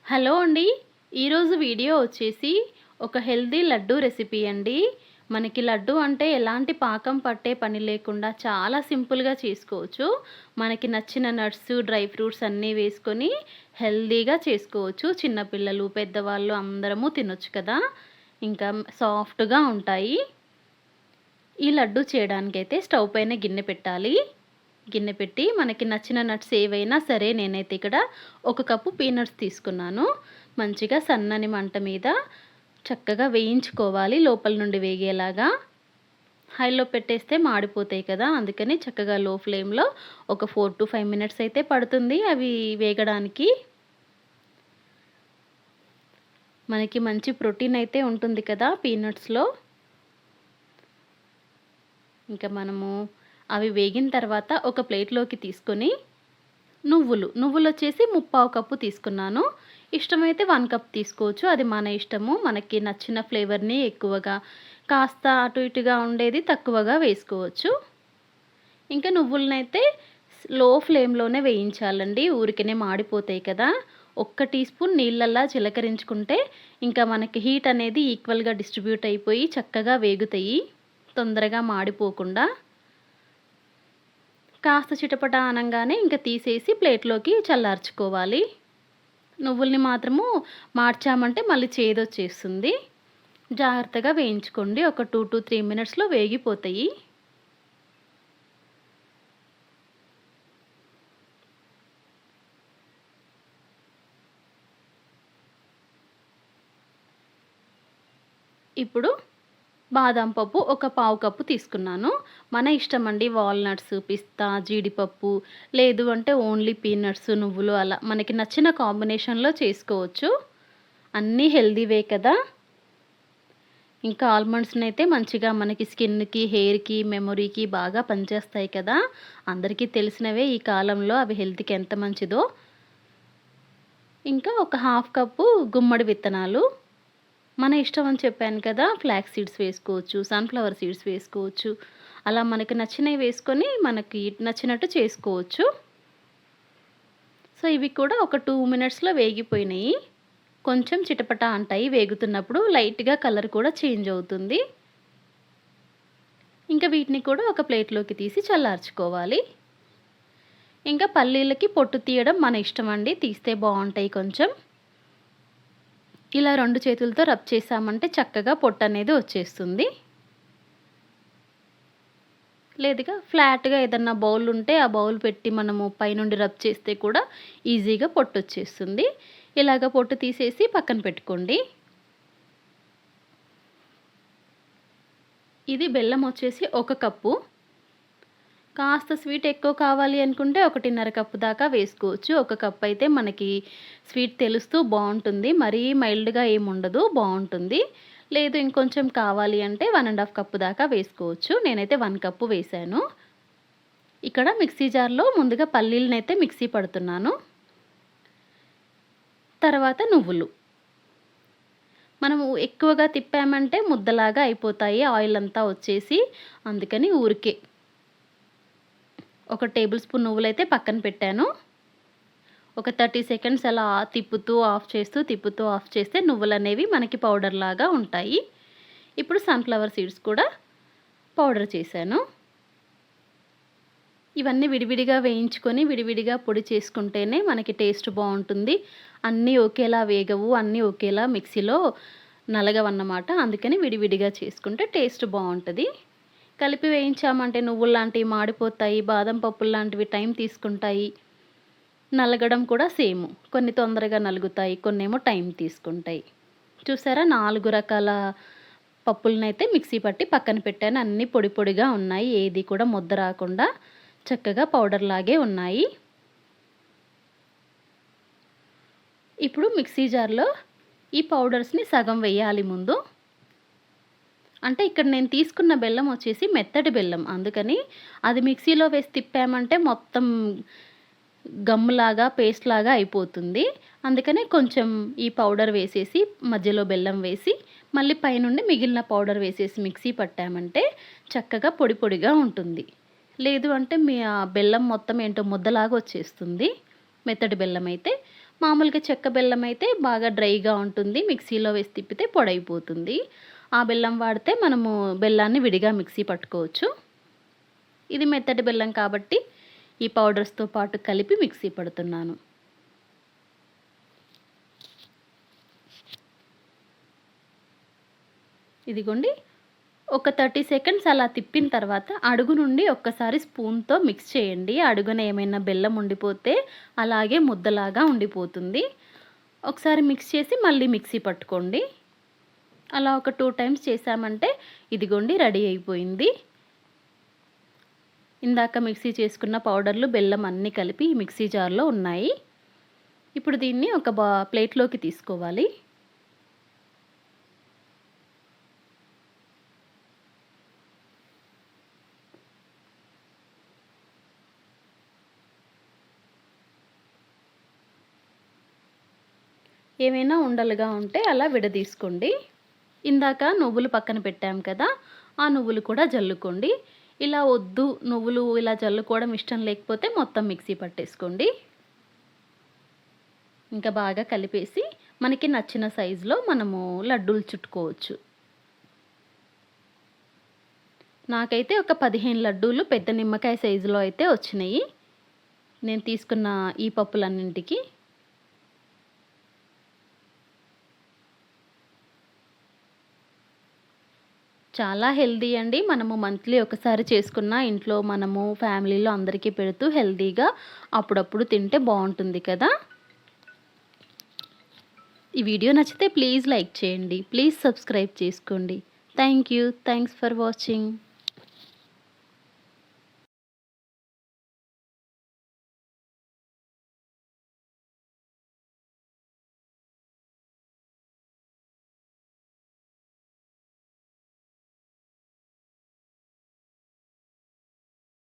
Hello అండి. ఈరోజు video వచ్చేసి ఒక హెల్తీ లడ్డూ రెసిపీ అండి. మనకి లడ్డు అంటే ఎలాంటి పాకం పట్టే పని లేకుండా చాలా సింపుల్‌గా చేసుకోవచ్చు. మనకి నచ్చిన నట్స్, డ్రై ఫ్రూట్స్ అన్నీ వేసుకొని హెల్తీగా చేసుకోవచ్చు. చిన్న పిల్లలు, పెద్దవాళ్ళు అందరము తినొచ్చు కదా! ఇంకా సాఫ్ట్‌గా ఉంటాయి. ఈ లడ్డు చేయడానికైతే స్టవ్ పైన గిన్నె పెట్టాలి. గిన్నె పెట్టి మనకి నచ్చిన నట్స్ ఏవైనా సరే, నేనైతే ఇక్కడ 1 కప్పు పీనట్స్ తీసుకున్నాను. మంచిగా సన్నని మంట మీద చక్కగా వేయించుకోవాలి, లోపల నుండి వేగేలాగా. హైలో పెట్టేస్తే మాడిపోతాయి కదా! అందుకని చక్కగా లో ఫ్లేమ్‌లో ఒక 4-5 మినిట్స్ అయితే పడుతుంది అవి వేగడానికి. మనకి మంచి ప్రోటీన్ అయితే ఉంటుంది కదా పీనట్స్‌లో. ఇంకా మనము అవి వేగిన తర్వాత ఒక ప్లేట్‌లోకి తీసుకొని నువ్వులొచ్చేసి 3/4 కప్పు తీసుకున్నాను. ఇష్టమైతే 1 కప్ తీసుకోవచ్చు. అది మన ఇష్టము. మనకి నచ్చిన ఫ్లేవర్‌ని ఎక్కువగా, కాస్త అటు ఇటుగా ఉండేది తక్కువగా వేసుకోవచ్చు. ఇంకా నువ్వులనైతే లో ఫ్లేమ్‌లోనే వేయించాలండి. ఊరికనే మాడిపోతాయి కదా! ఒక్క టీ స్పూన్ నీళ్ళల్లా చిలకరించుకుంటే ఇంకా మనకి హీట్ అనేది ఈక్వల్‌గా డిస్ట్రిబ్యూట్ అయిపోయి చక్కగా వేగుతాయి, తొందరగా మాడిపోకుండా. కాస్త చిటపట అనంగానే ఇంక తీసేసి ప్లేట్‌లోకి చల్లార్చుకోవాలి. నువ్వుల్ని మాత్రము మార్చామంటే మళ్ళీ చేదొచ్చేస్తుంది. జాగ్రత్తగా వేయించుకోండి. ఒక 2-3 మినిట్స్‌లో వేగిపోతాయి. ఇప్పుడు బాదం పప్పు ఒక పావు కప్పు తీసుకున్నాను. మన ఇష్టమండి. వాల్‌నట్స్, పిస్తా, జీడిపప్పు, లేదు అంటే ఓన్లీ పీనట్స్, నువ్వులు అలా మనకి నచ్చిన కాంబినేషన్‌లో చేసుకోవచ్చు. అన్నీ హెల్తీవే కదా! ఇంకా ఆల్మండ్స్‌నైతే మంచిగా మనకి స్కిన్‌కి, హెయిర్‌కి, మెమొరీకి బాగా పనిచేస్తాయి కదా! అందరికీ తెలిసినవే ఈ కాలంలో అవి హెల్త్‌కి ఎంత మంచిదో. ఇంకా ఒక హాఫ్ కప్పు గుమ్మడి విత్తనాలు. మన ఇష్టం అని చెప్పాను కదా! ఫ్లాక్స్ సీడ్స్ వేసుకోవచ్చు, సన్‌ఫ్లవర్ సీడ్స్ వేసుకోవచ్చు. అలా మనకి నచ్చినవి వేసుకొని మనకి నచ్చినట్టు చేసుకోవచ్చు. సో, ఇవి కూడా ఒక 2 మినిట్స్‌లో వేగిపోయినాయి. కొంచెం చిటపట అంటాయి వేగుతున్నప్పుడు. లైట్‌గా కలర్ కూడా చేంజ్ అవుతుంది. ఇంకా వీటిని కూడా ఒక ప్లేట్‌లోకి తీసి చల్లార్చుకోవాలి. ఇంకా పల్లీలకి పొట్టు తీయడం మన ఇష్టమండి. తీస్తే బావుంటాయి కొంచెం. ఇలా 2 చేతులతో రబ్ చేశామంటే చక్కగా పొట్టనేది వచ్చేస్తుంది. లేదుగా ఫ్లాట్‌గా ఏదన్నా బౌల్ ఉంటే ఆ బౌల్ పెట్టి మనము పైనుండి రబ్ చేస్తే కూడా ఈజీగా పొట్టొచ్చేస్తుంది. ఇలాగ పొట్టు తీసేసి పక్కన పెట్టుకోండి. ఇది బెల్లం వచ్చేసి 1 కప్పు. కాస్త స్వీట్ ఎక్కువ కావాలి అనుకుంటే 1.5 కప్పు దాకా వేసుకోవచ్చు. 1 కప్ అయితే మనకి స్వీట్ తెలుస్తూ బావుంటుంది. మరీ మైల్డ్‌గా ఏముండదు, బావుంటుంది. లేదు ఇంకొంచెం కావాలి అంటే 1 ½ కప్పు దాకా వేసుకోవచ్చు. నేనైతే 1 కప్పు వేశాను. ఇక్కడ మిక్సీ జార్‌లో ముందుగా పల్లీలనైతే మిక్సీ పడుతున్నాను. తర్వాత నువ్వులు. మనము ఎక్కువగా తిప్పామంటే ముద్దలాగా అయిపోతాయి, ఆయిల్ అంతా వచ్చేసి. అందుకని ఊరికే ఒక టేబుల్ స్పూన్ నువ్వులైతే పక్కన పెట్టాను. ఒక 30 సెకండ్స్ అలా తిప్పుతూ, ఆఫ్ చేస్తూ, తిప్పుతూ, ఆఫ్ చేస్తే నువ్వులనేవి మనకి పౌడర్‌లాగా ఉంటాయి. ఇప్పుడు సన్‌ఫ్లవర్ సీడ్స్ కూడా పౌడర్ చేశాను. ఇవన్నీ విడివిడిగా వేయించుకొని, విడివిడిగా పొడి చేసుకుంటేనే మనకి టేస్ట్ బావుంటుంది. అన్నీ ఒకేలా వేగవు, అన్నీ ఒకేలా మిక్సీలో నలగవన్నమాట. అందుకని విడివిడిగా చేసుకుంటే టేస్ట్ బావుంటది. కలిపి వేయించామంటే నువ్వుల్లాంటివి మాడిపోతాయి, బాదం పప్పుల్లాంటివి టైం తీసుకుంటాయి. నలగడం కూడా సేము. కొన్ని తొందరగా నలుగుతాయి, కొన్నేమో టైం తీసుకుంటాయి. చూసారా 4 రకాల పప్పులనైతే మిక్సీ పట్టి పక్కన పెట్టాను. అన్నీ పొడి పొడిగా ఉన్నాయి. ఏది కూడా ముద్ద రాకుండా చక్కగా పౌడర్ లాగే ఉన్నాయి. ఇప్పుడు మిక్సీ జార్‌లో ఈ పౌడర్స్‌ని సగం వేయాలి ముందు. అంటే ఇక్కడ నేను తీసుకున్న బెల్లం వచ్చేసి మెత్తటి బెల్లం. అందుకని అది మిక్సీలో వేసి తిప్పామంటే మొత్తం గమ్‌లాగా, పేస్ట్‌లాగా అయిపోతుంది. అందుకనే కొంచెం ఈ పౌడర్ వేసేసి, మధ్యలో బెల్లం వేసి, మళ్ళీ పైనుండి మిగిలిన పౌడర్ వేసేసి మిక్సీ పట్టామంటే చక్కగా పొడి పొడిగా ఉంటుంది. లేదు అంటే మీ బెల్లం మొత్తం ఏంటో ముద్దలాగా వచ్చేస్తుంది మెత్తటి బెల్లం అయితే. మామూలుగా చెక్క బెల్లం అయితే బాగా డ్రైగా ఉంటుంది. మిక్సీలో వేసి తిప్పితే పొడైపోతుంది. ఆ బెల్లం వాడితే మనము బెల్లాన్ని విడిగా మిక్సీ పట్టుకోవచ్చు. ఇది మెత్తటి బెల్లం కాబట్టి ఈ పౌడర్స్‌తో పాటు కలిపి మిక్సీ పడుతున్నాను. ఇదిగోండి. ఒక 30 సెకండ్స్ అలా తిప్పిన తర్వాత అడుగు నుండి ఒక్కసారి స్పూన్‌తో మిక్స్ చేయండి. అడుగున ఏమైనా బెల్లం ఉండిపోతే అలాగే ముద్దలాగా ఉండిపోతుంది. ఒకసారి మిక్స్ చేసి మళ్ళీ మిక్సీ పట్టుకోండి. అలా ఒక 2 టైమ్స్ చేశామంటే ఇదిగోండి రెడీ అయిపోయింది. ఇందాక మిక్సీ చేసుకున్న పౌడర్లు, బెల్లం అన్నీ కలిపి ఈ మిక్సీ జార్‌లో ఉన్నాయి. ఇప్పుడు దీన్ని ఒక ప్లేట్‌లోకి తీసుకోవాలి. ఏమైనా ఉండలుగా ఉంటే అలా విడదీసుకోండి. ఇందాక నువ్వులు పక్కన పెట్టాం కదా! ఆ నువ్వులు కూడా జల్లుకోండి. ఇలా వద్దు నువ్వులు ఇలా జల్లుకోవడం ఇష్టం లేకపోతే మొత్తం మిక్సీ పట్టేసుకోండి. ఇంకా బాగా కలిపేసి మనకి నచ్చిన సైజులో మనము లడ్డూలు చుట్టుకోవచ్చు. నాకైతే ఒక 15 లడ్డూలు పెద్ద నిమ్మకాయ సైజులో అయితే వచ్చినాయి. నేను తీసుకున్న ఈ పప్పులన్నింటికి. చాలా హెల్తీ అండి. మనము మంత్లీ ఒకసారి చేసుకున్న ఇంట్లో మనము ఫ్యామిలీలో అందరికీ పెడుతూ హెల్తీగా అప్పుడప్పుడు తింటే బావుంటుంది కదా! ఈ వీడియో నచ్చితే ప్లీజ్ లైక్ చేయండి. ప్లీజ్ సబ్స్క్రైబ్ చేసుకోండి. Thank you. Thanks for watching.